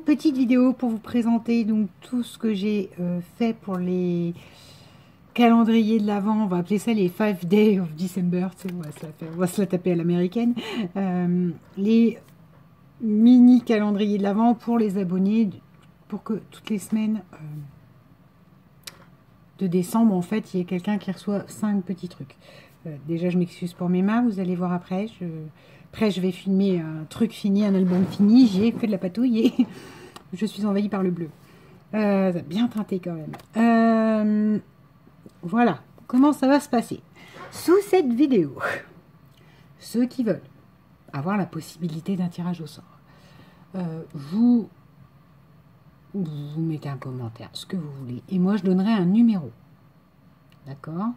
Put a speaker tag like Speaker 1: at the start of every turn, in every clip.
Speaker 1: petite vidéo pour vous présenter donc tout ce que j'ai fait pour les calendriers de l'Avent. On va appeler ça les 5 Days of December, tu sais, on va se la taper à l'américaine. Les mini calendriers de l'Avent pour les abonnés, pour que toutes les semaines de décembre, en fait, il y ait quelqu'un qui reçoit 5 petits trucs. Déjà, je m'excuse pour mes mains, vous allez voir après. Après, je vais filmer un truc fini, un album fini. J'ai fait de la patouille et je suis envahie par le bleu. Bien teinté quand même. Voilà, comment ça va se passer. Sous cette vidéo, ceux qui veulent avoir la possibilité d'un tirage au sort, vous mettez un commentaire, ce que vous voulez. Et moi, je donnerai un numéro. D'accord ?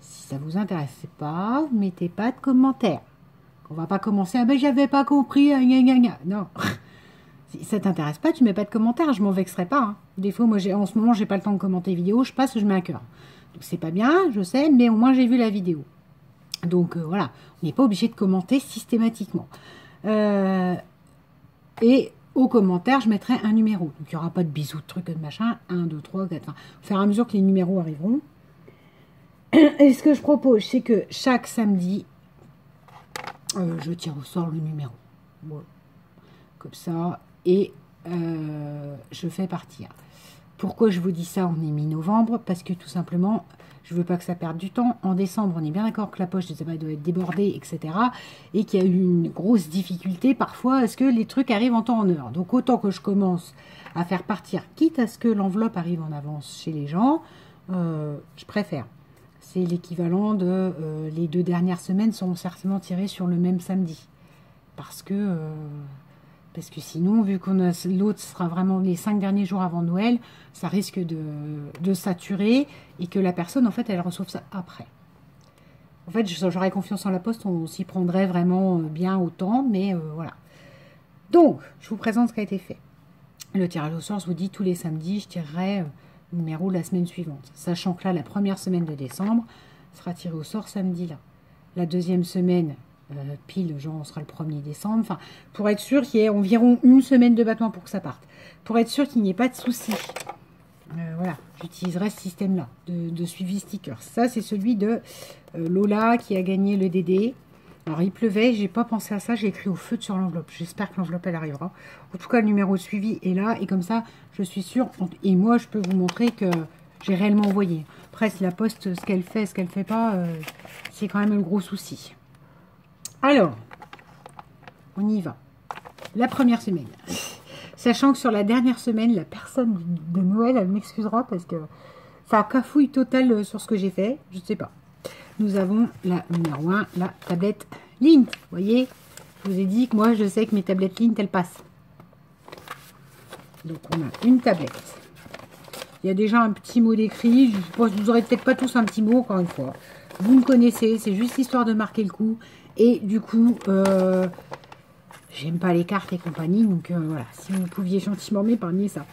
Speaker 1: Si ça vous intéresse pas, vous mettez pas de commentaire. On va pas commencer, ah ben j'avais pas compris, gna gna gna. Non. Si ça t'intéresse pas, tu mets pas de commentaire, je m'en vexerai pas. Hein. Des fois, moi, en ce moment, j'ai pas le temps de commenter les vidéos, je passe, je mets un cœur. Donc c'est pas bien, je sais, mais au moins j'ai vu la vidéo. Donc voilà, on n'est pas obligé de commenter systématiquement. Et au commentaire, je mettrai un numéro. Donc il n'y aura pas de bisous, de trucs, de machin. 1, 2, 3, 4. Enfin, au fur et à mesure que les numéros arriveront. Et ce que je propose, c'est que chaque samedi, je tire au sort le numéro. Voilà. Comme ça. Et je fais partir. Pourquoi je vous dis ça? On est mi-novembre. Parce que tout simplement, je ne veux pas que ça perde du temps. En décembre, on est bien d'accord que la poche, je sais pas, doit être débordée, etc. Et qu'il y a eu une grosse difficulté parfois à ce que les trucs arrivent en temps en heure. Donc autant que je commence à faire partir, quitte à ce que l'enveloppe arrive en avance chez les gens, je préfère. C'est l'équivalent de les 2 dernières semaines seront certainement tirées sur le même samedi. Parce que sinon, vu qu'on a l'autre sera vraiment les 5 derniers jours avant Noël, ça risque de saturer et que la personne, en fait, elle reçoive ça après. En fait, j'aurais confiance en la poste, on s'y prendrait vraiment bien au temps, mais voilà. Donc, je vous présente ce qui a été fait. Le tirage au sort, je vous dis, tous les samedis, je tirerai le numéro de la semaine suivante. Sachant que là, la première semaine de décembre sera tirée au sort samedi là. La deuxième semaine, pile, genre on sera le 1er décembre. Enfin, pour être sûr qu'il y ait environ une semaine de battement pour que ça parte. Pour être sûr qu'il n'y ait pas de soucis. Voilà, j'utiliserai ce système-là de suivi sticker. Ça, c'est celui de Lola qui a gagné le DD. Alors, il pleuvait, j'ai pas pensé à ça, j'ai écrit au feu sur l'enveloppe. J'espère que l'enveloppe, elle arrivera. En tout cas, le numéro de suivi est là, et comme ça, je suis sûre. Et moi, je peux vous montrer que j'ai réellement envoyé. Après, si la poste, ce qu'elle fait pas, c'est quand même le gros souci. Alors, on y va. La première semaine. Sachant que sur la dernière semaine, la personne de Noël, elle m'excusera parce que ça a cafouille totale sur ce que j'ai fait. Je ne sais pas. Nous avons la numéro 1, la tablette Lint. Vous voyez, je vous ai dit que moi, je sais que mes tablettes Lint, elles passent. Donc, on a une tablette. Il y a déjà un petit mot d'écrit. Vous aurez peut-être pas tous un petit mot, encore une fois. Vous me connaissez, c'est juste histoire de marquer le coup. Et du coup, j'aime pas les cartes et compagnie. Donc, voilà, si vous pouviez gentiment m'épargner ça.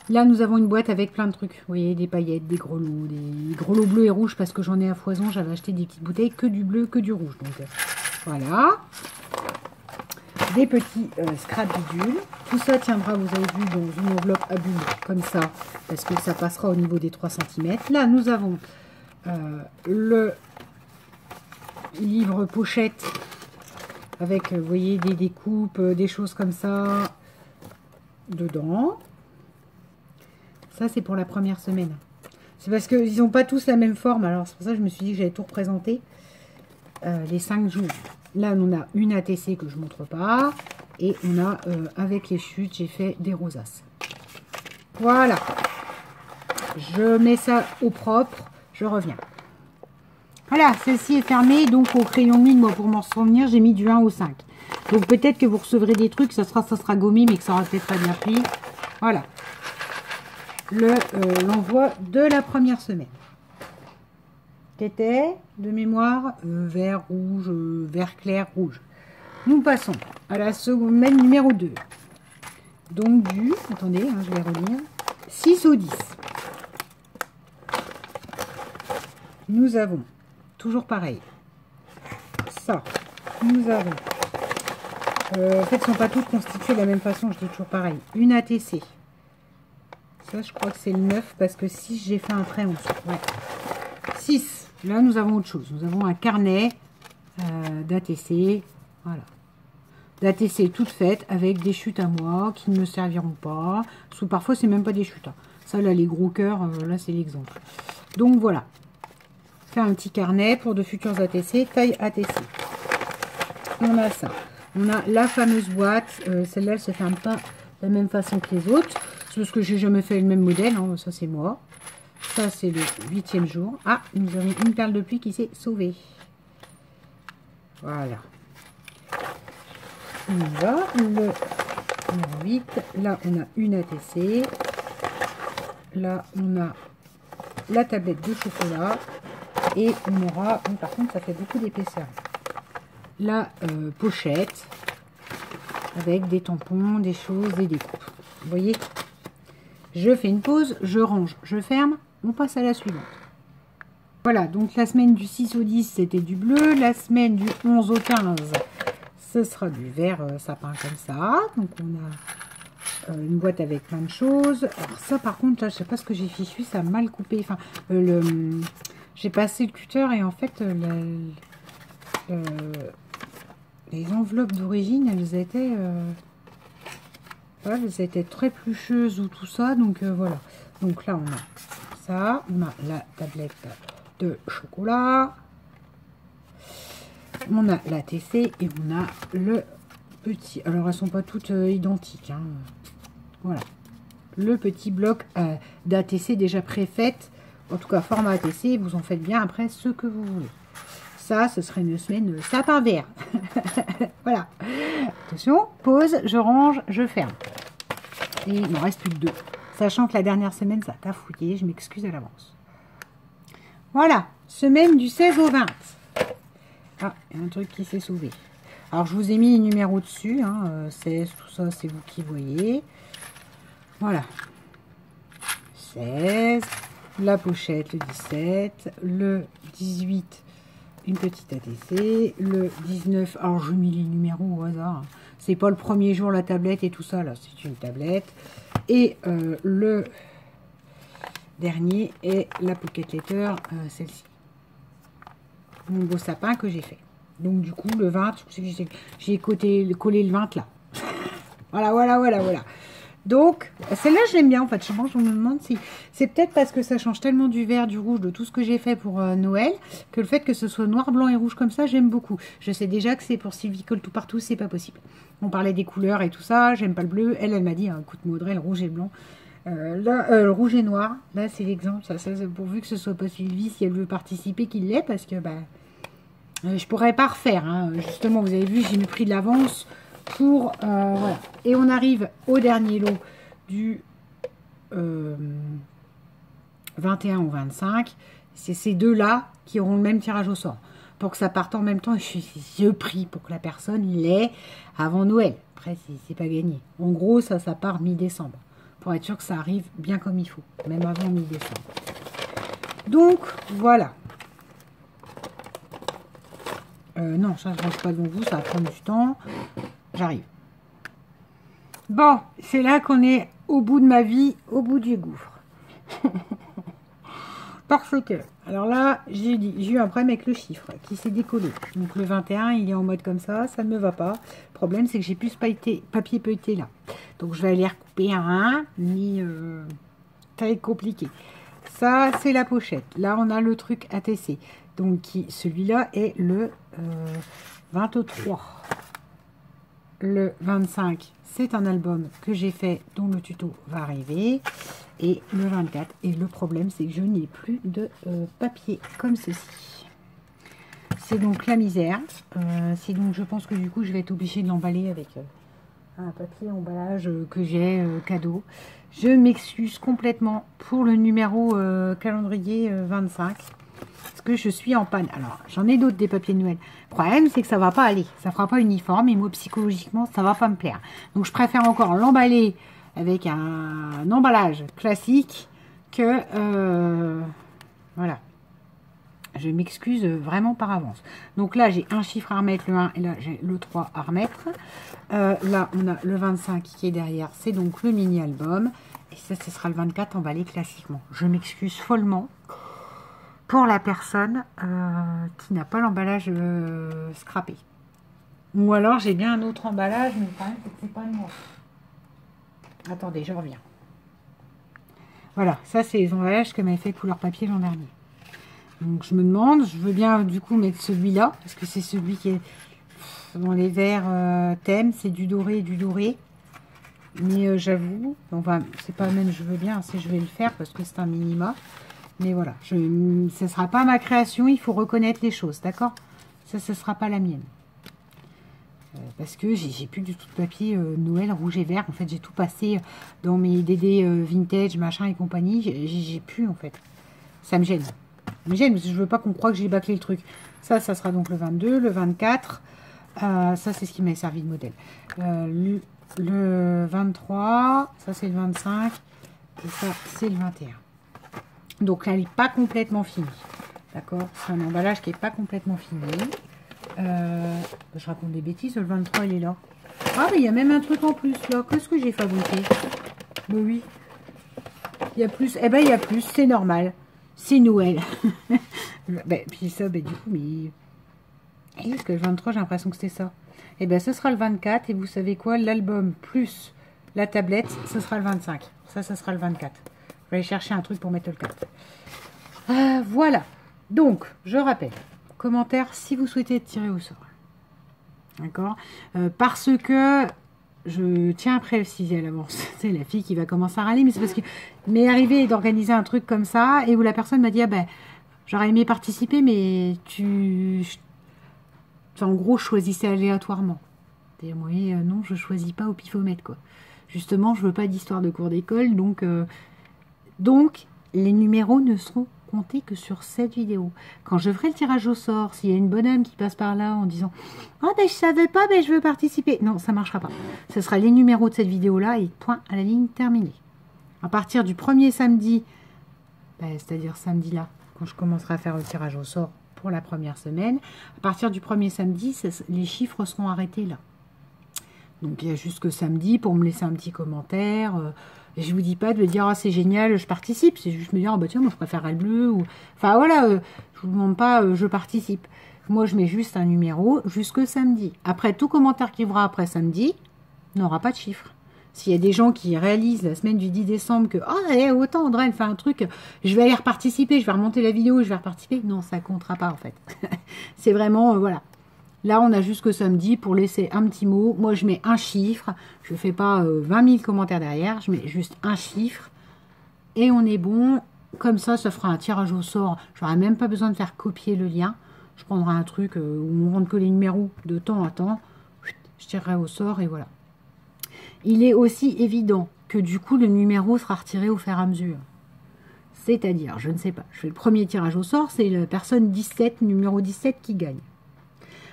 Speaker 1: Là, nous avons une boîte avec plein de trucs. Vous voyez, des paillettes, des grelots bleus et rouges parce que j'en ai à foison. J'avais acheté des petites bouteilles que du bleu, que du rouge. Donc, voilà. Des petits scrap bidules. Tout ça tiendra, vous avez vu, dans une enveloppe à bulles comme ça parce que ça passera au niveau des 3 cm. Là, nous avons le livre pochette avec, vous voyez, des découpes, des choses comme ça dedans. Ça, c'est pour la première semaine. C'est parce qu'ils n'ont pas tous la même forme. Alors, c'est pour ça que je me suis dit que j'allais tout représenter. Les 5 jours. Là, on a une ATC que je ne montre pas. Et on a, avec les chutes, j'ai fait des rosaces. Voilà. Je mets ça au propre. Je reviens. Voilà, celle-ci est fermée. Donc, au crayon de mine, moi, pour m'en souvenir, j'ai mis du 1 au 5. Donc, peut-être que vous recevrez des trucs. Ça sera gommé, mais que ça aura peut-être pas bien pris. Voilà. L'envoi de la première semaine. C'était de mémoire vert, rouge, vert clair, rouge. Nous passons à la semaine numéro 2. Donc du, attendez, hein, je vais relire, 6 au 10. Nous avons, toujours pareil, ça. Nous avons En fait, elles ne sont pas toutes constituées de la même façon, je dis toujours pareil. Une ATC. Ça, je crois que c'est le 9 parce que 6, j'ai fait un trait en dessous. Ouais. 6. Là, nous avons autre chose. Nous avons un carnet d'ATC. Voilà. D'ATC toutes faites avec des chutes à moi qui ne me serviront pas. Parce que parfois, c'est même pas des chutes. Hein. Ça, là, les gros cœurs, là, c'est l'exemple. Donc, voilà. Faire un petit carnet pour de futurs ATC, taille ATC. On a ça. On a la fameuse boîte. Celle-là, elle se ferme pas de la même façon que les autres. C'est parce que j'ai jamais fait le même modèle. Hein. Ça, c'est moi. Ça, c'est le 8e jour. Ah, nous avons une perle de pluie qui s'est sauvée. Voilà. On y va. Le numéro 8. Là, on a une ATC. Là, on a la tablette de chocolat. Et on aura... Bon, par contre, ça fait beaucoup d'épaisseur. La pochette. Avec des tampons, des choses et des coupes. Vous voyez? Je fais une pause, je range, je ferme. On passe à la suivante. Voilà, donc la semaine du 6 au 10, c'était du bleu. La semaine du 11 au 15, ce sera du vert sapin comme ça. Donc on a une boîte avec plein de choses. Alors ça, par contre, là, je sais pas ce que j'ai fichu, ça a mal coupé. Enfin, j'ai passé le cutter et en fait, les enveloppes d'origine, elles étaient... voilà, elles étaient très plucheuses ou tout ça. Donc voilà. Donc là, on a ça. On a la tablette de chocolat. On a la TC et on a le petit... Alors, elles sont pas toutes identiques. Hein. Voilà. Le petit bloc d'ATC déjà préfaites. En tout cas, format ATC. Vous en faites bien après ce que vous voulez. Ça, ce serait une semaine sapin vert. Voilà. Attention, pause, je range, je ferme. Et il m'en reste plus que 2. Sachant que la dernière semaine, ça t'a fouillé. Je m'excuse à l'avance. Voilà. Semaine du 16 au 20. Ah, il y a un truc qui s'est sauvé. Alors, je vous ai mis les numéros dessus. Hein, 16, tout ça, c'est vous qui voyez. Voilà. 16. La pochette, le 17. Le 18, une petite ATC. Le 19, alors je mets les numéros au hasard. C'est pas le premier jour la tablette et tout ça, là. C'est une tablette. Et le dernier est la Pocket Letter, celle-ci. Mon beau sapin que j'ai fait. Donc du coup, le 20, j'ai collé le 20 là. Voilà, voilà, voilà, voilà. Donc, celle-là, je l'aime bien en fait. Je me demande si c'est peut-être parce que ça change tellement du vert, du rouge, de tout ce que j'ai fait pour Noël, que le fait que ce soit noir, blanc et rouge comme ça, j'aime beaucoup. Je sais déjà que c'est pour Sylvie Colle tout partout, c'est pas possible. On parlait des couleurs et tout ça, j'aime pas le bleu. Elle m'a dit, hein, écoute-moi Audrey, le rouge et le blanc. Là, le rouge et noir, là c'est l'exemple. Ça, pourvu que ce soit pas Sylvie, si elle veut participer, qu'il l'ait, parce que bah, je pourrais pas refaire. Hein. Justement, vous avez vu, j'ai mis pris de l'avance. Pour voilà. Et on arrive au dernier lot du 21 au 25. C'est ces deux-là qui auront le même tirage au sort. Pour que ça parte en même temps, je prie pour que la personne l'ait avant Noël. Après, c'est pas gagné. En gros, ça part mi-décembre. Pour être sûr que ça arrive bien comme il faut. Même avant mi-décembre. Donc, voilà. Non, ça ne range pas devant vous, ça va prendre du temps. J'arrive. Bon, c'est là qu'on est au bout de ma vie, au bout du gouffre. Parce que, alors là, j'ai eu un problème avec le chiffre qui s'est décollé. Donc le 21, il est en mode comme ça ne me va pas. Le problème, c'est que j'ai plus ce papier feuilleté là. Donc je vais aller recouper un, mais ça va être compliqué. Ça, c'est la pochette. Là, on a le truc ATC. Donc celui-là est le 23. Le 25, c'est un album que j'ai fait, dont le tuto va arriver. Et le 24. Et le problème, c'est que je n'ai plus de papier comme ceci. C'est donc la misère. C'est donc, je pense que du coup, je vais être obligée de l'emballer avec un papier emballage que j'ai cadeau. Je m'excuse complètement pour le numéro calendrier 25. Parce que je suis en panne. Alors, j'en ai d'autres des papiers de Noël. Le problème, c'est que ça va pas aller. Ça fera pas uniforme. Et moi, psychologiquement, ça va pas me plaire. Donc, je préfère encore l'emballer avec un emballage classique que... voilà. Je m'excuse vraiment par avance. Donc là, j'ai un chiffre à remettre, le 1, et là, j'ai le 3 à remettre. Là, on a le 25 qui est derrière. C'est donc le mini-album. Et ça, ce sera le 24 emballé classiquement. Je m'excuse follement pour la personne qui n'a pas l'emballage scrappé. Ou alors, j'ai bien un autre emballage, mais quand même, c'est pas le moi. Attendez, je reviens. Voilà, ça, c'est les emballages que m'avait fait couleur papier l'an dernier. Donc je me demande, je veux bien du coup mettre celui-là, parce que c'est celui qui est dans les verts thème, c'est du doré et du doré. Mais j'avoue, enfin c'est pas même je veux bien, c'est je vais le faire parce que c'est un minima. Mais voilà, ce ne sera pas ma création, il faut reconnaître les choses, d'accord? Ça, ce ne sera pas la mienne. Parce que j'ai plus du tout de papier Noël rouge et vert. En fait, j'ai tout passé dans mes DD vintage, machin et compagnie. J'ai plus en fait. Ça me gêne. Mais j'aime, parce que je veux pas qu'on croie que j'ai bâclé le truc. Ça sera donc le 22, le 24. Ça, c'est ce qui m'a servi de modèle. Le 23, ça c'est le 25. Et ça, c'est le 21. Donc là, elle n'est pas complètement finie. D'accord? C'est un emballage qui n'est pas complètement fini. Je raconte des bêtises, le 23, il est là. Ah, mais il y a même un truc en plus, là. Qu'est-ce que j'ai fabriqué? Oui. Il y a plus. Eh ben, il y a plus, c'est normal. C'est Noël. Puis ça, du coup, mais... Est-ce que le 23, j'ai l'impression que c'était ça. Eh bien, ce sera le 24. Et vous savez quoi? L'album plus la tablette, ce sera le 25. Ça, ce sera le 24. Je vais aller chercher un truc pour mettre le 4. Voilà. Donc, je rappelle. Commentaire si vous souhaitez être tiré au sort. D'accord? Parce que... Je tiens à préciser à l'avance, c'est la fille qui va commencer à râler, mais c'est parce que m'est arrivé d'organiser un truc comme ça, et où la personne m'a dit, ah ben, j'aurais aimé participer, mais en gros, choisissais aléatoirement. Et moi, non, je choisis pas au pifomètre, quoi. Justement, je veux pas d'histoire de cours d'école, donc les numéros ne seront comptés que sur cette vidéo. Quand je ferai le tirage au sort, s'il y a une bonne âme qui passe par là en disant « Ah ben je savais pas, ben je veux participer », non, ça marchera pas. Ce sera les numéros de cette vidéo-là et point à la ligne terminée. À partir du premier samedi, c'est-à-dire samedi là, quand je commencerai à faire le tirage au sort pour la première semaine, à partir du premier samedi, les chiffres seront arrêtés là. Donc il y a jusque samedi pour me laisser un petit commentaire. Et je vous dis pas de me dire ah c'est génial, je participe. C'est juste me dire ah bah tiens moi je préférerais le bleu. Ou... Enfin voilà, je vous demande pas je participe. Moi je mets juste un numéro jusque samedi. Après tout commentaire qui arrivera après samedi n'aura pas de chiffre. S'il y a des gens qui réalisent la semaine du 10 décembre que ah autant Audrey elle fait un truc, je vais aller reparticiper, je vais remonter la vidéo, je vais reparticiper. Non ça comptera pas en fait. C'est vraiment voilà. Là, on a jusque samedi pour laisser un petit mot. Moi, je mets un chiffre. Je ne fais pas 20 000 commentaires derrière. Je mets juste un chiffre. Et on est bon. Comme ça, ça fera un tirage au sort. Je n'aurai même pas besoin de faire copier le lien. Je prendrai un truc où on rentre que les numéros de temps à temps. Je tirerai au sort et voilà. Il est aussi évident que du coup, le numéro sera retiré au fur et à mesure. C'est-à-dire, je ne sais pas. Je fais le premier tirage au sort. C'est la personne 17, numéro 17 qui gagne.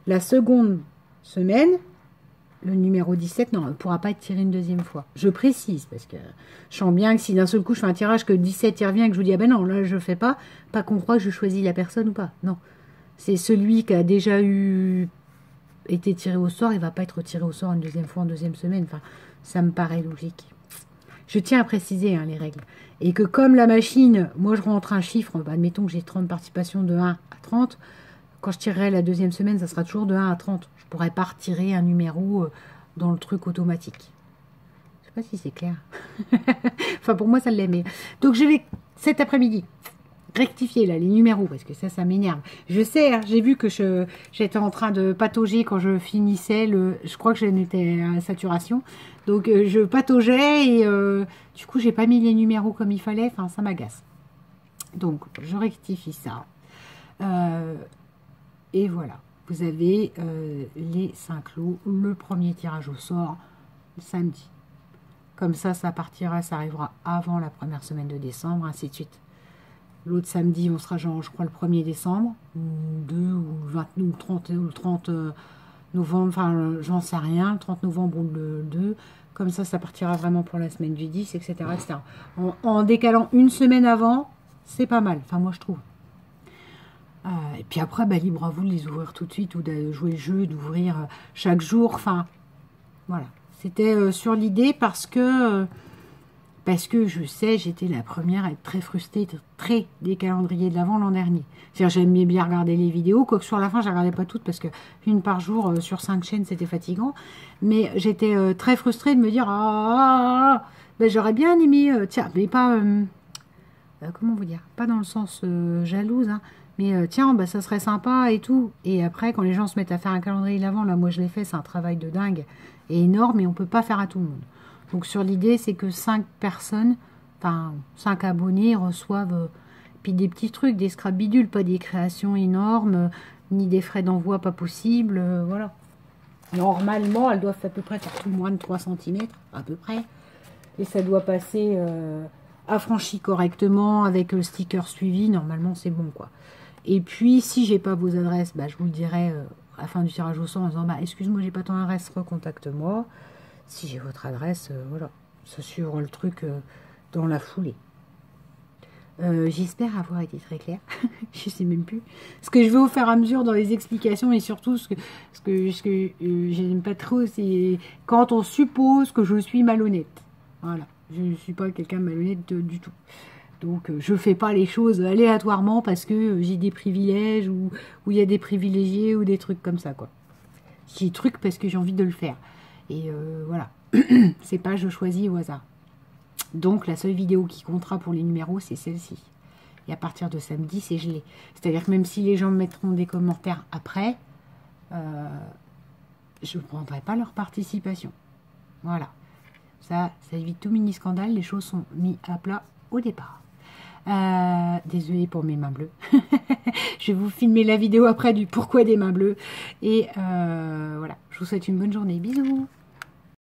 Speaker 1: La seconde semaine, le numéro 17, non, ne pourra pas être tiré une deuxième fois. Je précise, parce que je sens bien que si d'un seul coup je fais un tirage que 17 y revient et que je vous dis, ah ben non, là je ne fais pas qu'on croit que je choisis la personne ou pas. Non, c'est celui qui a déjà été tiré au sort, il ne va pas être tiré au sort une deuxième fois en deuxième semaine. Enfin, ça me paraît logique. Je tiens à préciser les règles. Et que comme la machine, moi je rentre un chiffre, admettons que j'ai 30 participations de 1 à 30, quand je tirerai la deuxième semaine, ça sera toujours de 1 à 30. Je ne pourrai pas retirer un numéro dans le truc automatique. Je ne sais pas si c'est clair. Enfin, pour moi, ça l'est. Mais... Donc, je vais, cet après-midi, rectifier là, les numéros, parce que ça m'énerve. Je sais, j'ai vu que j'étais en train de patauger quand je finissais Je crois que j'étais à saturation. Donc, je pataugeais et du coup, j'ai pas mis les numéros comme il fallait. Enfin, ça m'agace. Donc, je rectifie ça. Et voilà, vous avez les 5 lots, le premier tirage au sort, samedi. Comme ça partira, ça arrivera avant la première semaine de décembre, ainsi de suite. L'autre samedi, on sera genre, je crois, le 1er décembre, ou 2, ou le 20, ou le 30 novembre, enfin, j'en sais rien, le 30 novembre ou le 2. Comme ça partira vraiment pour la semaine du 10, etc. etc. En décalant une semaine avant, c'est pas mal, enfin, moi, je trouve. Et puis après, bah, libre à vous de les ouvrir tout de suite ou de jouer le jeu, d'ouvrir chaque jour. Enfin, voilà. C'était sur l'idée parce que je sais, j'étais la première à être très frustrée des calendriers de l'Avent l'an dernier. C'est-à-dire, j'aimais bien regarder les vidéos, quoique sur la fin, je ne regardais pas toutes parce que une par jour sur 5 chaînes, c'était fatigant. Mais j'étais très frustrée de me dire, ben, j'aurais bien aimé, tiens, mais pas, comment vous dire, pas dans le sens jalouse, hein, mais tiens, bah, ça serait sympa et tout. Et après, quand les gens se mettent à faire un calendrier de l'Avent, là, moi je l'ai fait, c'est un travail de dingue et énorme, et on ne peut pas faire à tout le monde. Donc sur l'idée, c'est que 5 personnes, enfin 5 abonnés reçoivent puis des petits trucs, des scrap bidules, pas des créations énormes, ni des frais d'envoi pas possibles, voilà. Normalement, elles doivent à peu près faire tout moins de 3 cm, à peu près. Et ça doit passer affranchi correctement avec le sticker suivi. Normalement, c'est bon, quoi. Et puis, si j'ai pas vos adresses, bah, je vous le dirai à la fin du tirage au sort en disant, bah, excuse-moi, j'ai pas ton adresse, recontacte-moi. Si j'ai votre adresse, voilà, ça suivra le truc dans la foulée. J'espère avoir été très claire. Je sais même plus. Ce que je veux au fur et à mesure dans les explications, et surtout ce que j'aime pas trop, c'est quand on suppose que je suis malhonnête. Voilà, je ne suis pas quelqu'un de malhonnête du tout. Donc je fais pas les choses aléatoirement parce que j'ai des privilèges ou il y a des privilégiés ou des trucs comme ça, quoi. J'ai des trucs parce que j'ai envie de le faire. Et voilà, c'est pas je choisis au hasard. Donc la seule vidéo qui comptera pour les numéros, c'est celle-ci. Et à partir de samedi, c'est gelé. C'est-à-dire que même si les gens mettront des commentaires après, je ne prendrai pas leur participation. Voilà. Ça évite tout mini-scandale. Les choses sont mises à plat au départ. Désolée pour mes mains bleues. Je vais vous filmer la vidéo après du pourquoi des mains bleues. Et voilà, je vous souhaite une bonne journée. Bisous.